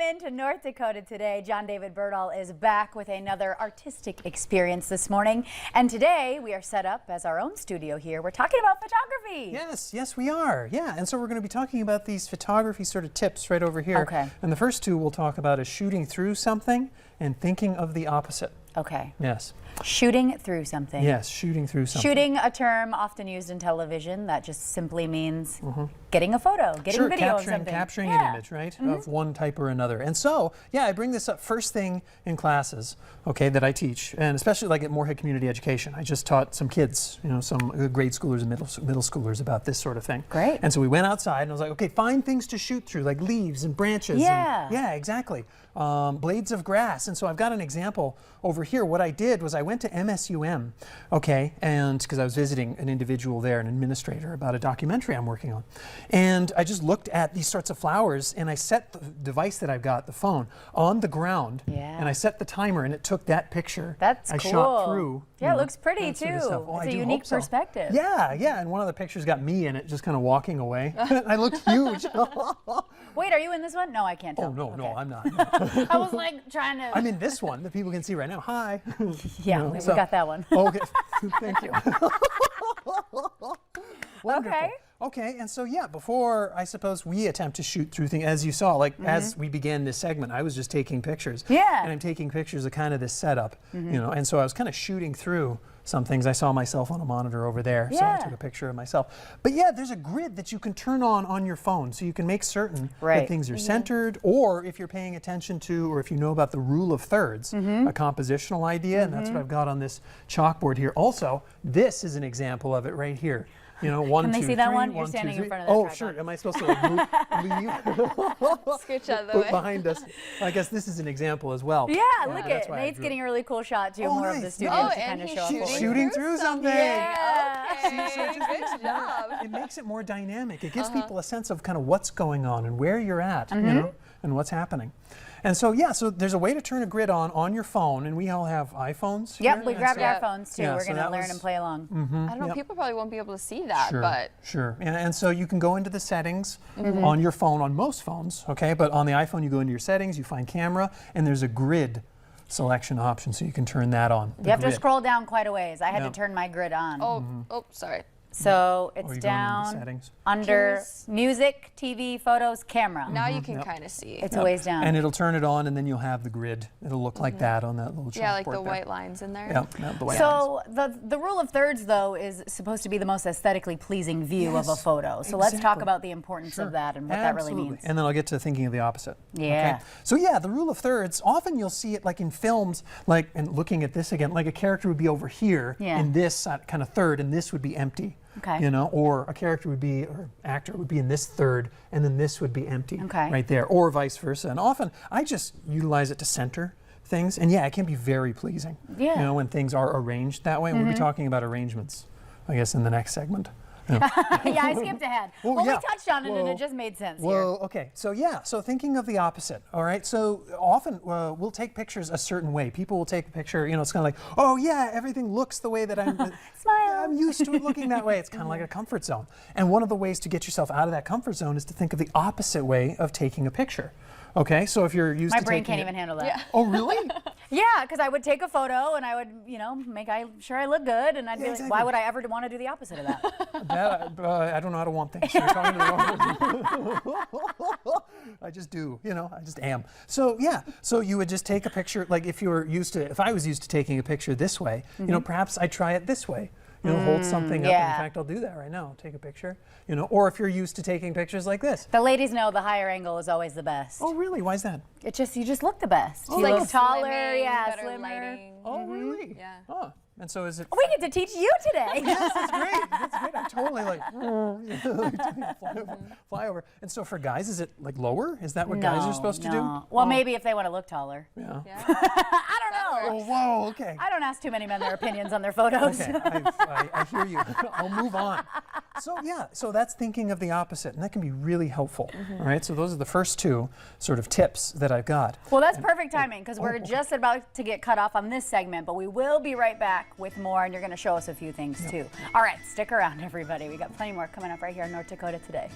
into North Dakota today. John David Berdahl is back with another artistic experience this morning. And today we are set up as our own studio here. We're talking about photography. Yes, we are. Yeah, and so we're going to be talking about these photography sort of tips right over here. Okay. And the first two we'll talk about is shooting through something and thinking of the opposite. Okay. Yes. Shooting through something. Yes, shooting through something. Shooting, a term often used in television that just simply means getting a photo, getting video of something. Capturing an image, right, of one type or another. And so, yeah, I bring this up first thing in classes, okay, that I teach, and especially like at Moorhead Community Education. I just taught some kids, you know, some grade schoolers and middle schoolers about this sort of thing. Great. And so we went outside and I was like, okay, find things to shoot through, like leaves and branches. Yeah. And, yeah, exactly. Blades of grass. And so I've got an example over here. What I did was I went to MSUM, okay, and because I was visiting an individual there, an administrator, about a documentary I'm working on. And I just looked at these sorts of flowers and I set the device that I've got, the phone, on the ground. Yeah. And I set the timer and it took that picture. That's I cool. shot through. Yeah, it looks pretty too. Sort of stuff. Oh, it's I a unique so. perspective. Yeah, and one of the pictures got me in it, just kind of walking away. I looked huge. Wait, are you in this one? No, I can't tell. Oh, no, Okay. no, I'm not. I was like trying to... I'm in this one that people can see right now. Hi. Yeah, You know, we so- got that one. Okay, thank you. Wonderful. Okay. Okay, and so yeah, before I suppose we attempt to shoot through things, as you saw, like as we began this segment, I was just taking pictures. Yeah. And I'm taking pictures of kind of this setup, you know, and so I was kind of shooting through some things. I saw myself on a monitor over there, so I took a picture of myself. But yeah, there's a grid that you can turn on your phone, so you can make certain that things are centered, or if you're paying attention to, or if you know about the rule of thirds, a compositional idea, and that's what I've got on this chalkboard here. Also, this is an example of it right here. You know, one, Can they two, see that three, one? You're 1, 2, standing in 3. front of the Oh, tripod. sure. Am I supposed to like leave? Scooch out of the Put way. behind us. I guess this is an example as well. Yeah, look that's at why I Nate's drew getting a really cool shot too. Oh, More of the nice. studio Oh, to and kind of he's show shooting off. Shooting through something. Yeah. Okay, So it just makes good it more- job. It makes it more dynamic. It gives people a sense of kind of what's going on and where you're at, you know, and what's happening. And so, yeah, so there's a way to turn a grid on your phone, and we all have iPhones here. Yep, we and grabbed so- our phones too. Yeah, We're so going to that learn was- and play along. I don't know, people probably won't be able to see that, Sure, but sure. And so you can go into the settings on your phone, on most phones, okay? But on the iPhone, you go into your settings, you find camera, and there's a grid selection option, so you can turn that on. You have to grid. scroll down quite a ways. I had Yep. to turn my grid on. oh, sorry. So Or it's you go into the down settings. under Can you music, TV, photos, camera. Now you can kind of see. It's a ways down. And it'll turn it on, and then you'll have the grid. It'll look like that on that little chalkboard Yeah, like the there. white lines in there. Yeah, the white lines. So the rule of thirds, though, is supposed to be the most aesthetically pleasing view of a Yes, photo. So let's talk exactly. about the importance Sure. of that and what that really Absolutely. means. And then I'll get to thinking of the opposite. Yeah. Okay? So yeah, the rule of thirds, often you'll see it like in films, like, and looking at this again, like a character would be over here in this kind of third, and this would be empty. Okay. You know, or a character would be, or actor would be in this third, and then this would be empty. Okay. Right there, or vice versa. And often I just utilize it to center things, and yeah, it can be very pleasing. Yeah. You know, when things are arranged that way. We'll be talking about arrangements, I guess, in the next segment. Yeah. Yeah, I skipped ahead. Well, yeah. we touched on it and Well, it just made sense Well, okay, so yeah, so thinking of the opposite, all right? So often we'll take pictures a certain way. People will take a picture, you know, it's kind of like, oh yeah, everything looks the way that Smile. I'm used to it looking that way. It's kind of like a comfort zone. And one of the ways to get yourself out of that comfort zone is to think of the opposite way of taking a picture. Okay, so if you're used here. My to brain taking can't it- even handle that. Yeah. Oh, really? Yeah, because I would take a photo and I would, you know, make sure I look good, and I'd be like, exactly. why would I ever want to do the opposite of that? I don't know how to want things. You're talking to the wrong person. I just do, you know, I just am. So yeah, so you would just take a picture, like if I was used to taking a picture this way, you know, perhaps I'd try it this way. You know, hold something up. yeah. In fact, I'll do that right now. Take a picture, you know, or if you're used to taking pictures like this. The ladies know the higher angle is always the best. Oh, really? Why is that? You just look the best. Oh, you like look taller, slimming, yeah, better slimmer. lighting. Oh, really? Yeah. Oh, and so is it? We get to teach you today. Yes, that's great. That's great. I'm totally like, fly over. And so for guys, is it like lower? Is that what guys are supposed to do? Well, Oh, maybe if they want to look taller. Yeah. Yeah. I don't know. Oh, whoa. Okay. I don't ask too many men their opinions on their photos. Okay, I hear you. I'll move on. So yeah, so that's thinking of the opposite, and that can be really helpful. All right, so those are the first two sort of tips that I've got. Well, that's perfect timing because we're just about to get cut off on this segment, but we will be right back with more, and you're going to show us a few things too. All right, stick around, everybody. We got plenty more coming up right here in North Dakota Today.